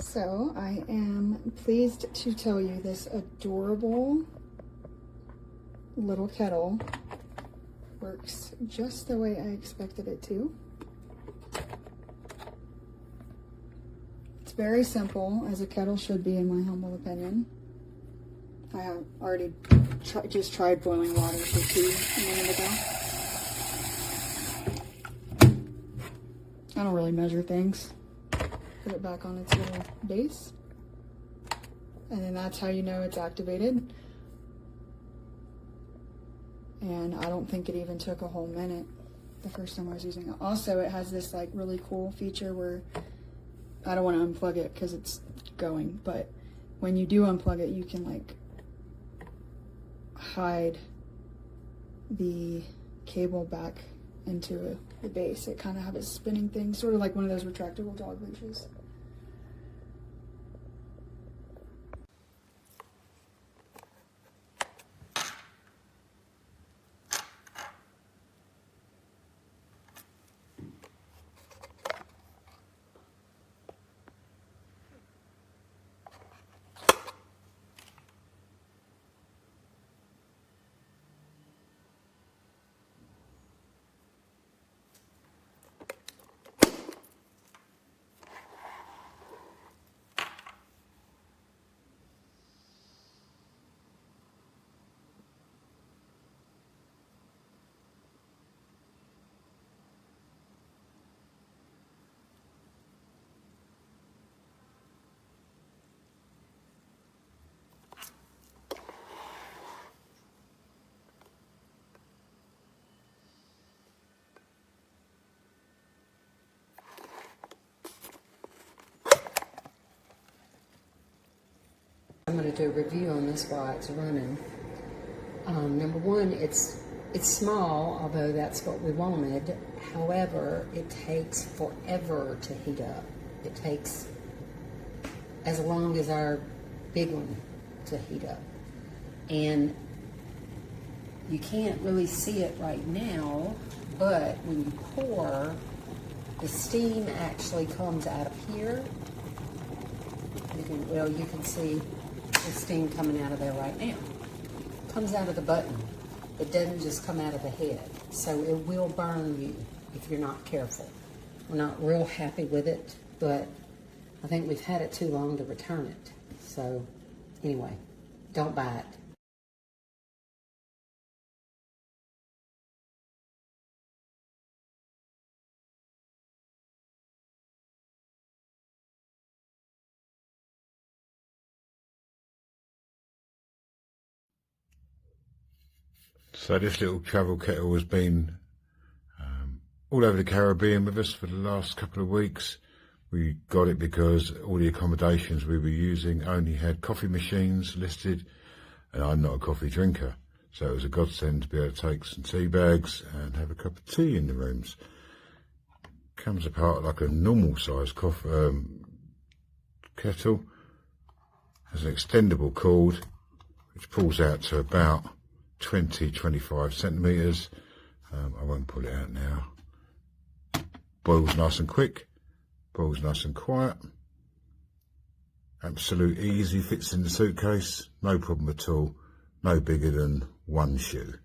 So I am pleased to tell you this adorable little kettle works just the way I expected it to. It's very simple, as a kettle should be in my humble opinion. I have already just tried boiling water for tea a minute ago. I don't really measure things. Put it back on its little base. And then that's how you know it's activated. And I don't think it even took a whole minute the first time I was using it. Also, it has this like really cool feature where I don't want to unplug it because it's going, but when you do unplug it, you can like hide the cable back into the base. It kind of has a spinning thing, sort of like one of those retractable dog leashes. I'm going to do a review on this while it's running. Number one, it's small, although that's what we wanted. However, it takes forever to heat up. It takes as long as our big one to heat up. And you can't really see it right now, but when you pour, the steam actually comes out of here. You can see the steam coming out of there right now. It comes out of the button. It doesn't just come out of the head. So it will burn you if you're not careful. We're not real happy with it, but I think we've had it too long to return it. So anyway, don't buy it. So this little travel kettle has been all over the Caribbean with us for the last couple of weeks. We got it because all the accommodations we were using only had coffee machines listed, and I'm not a coffee drinker, so it was a godsend to be able to take some tea bags and have a cup of tea in the rooms. Comes apart like a normal size kettle. Has an extendable cord which pulls out to about 20-25 centimetres. I won't pull it out now. Boils nice and quick, boils nice and quiet. Absolute easy, fits in the suitcase, no problem at all, no bigger than one shoe.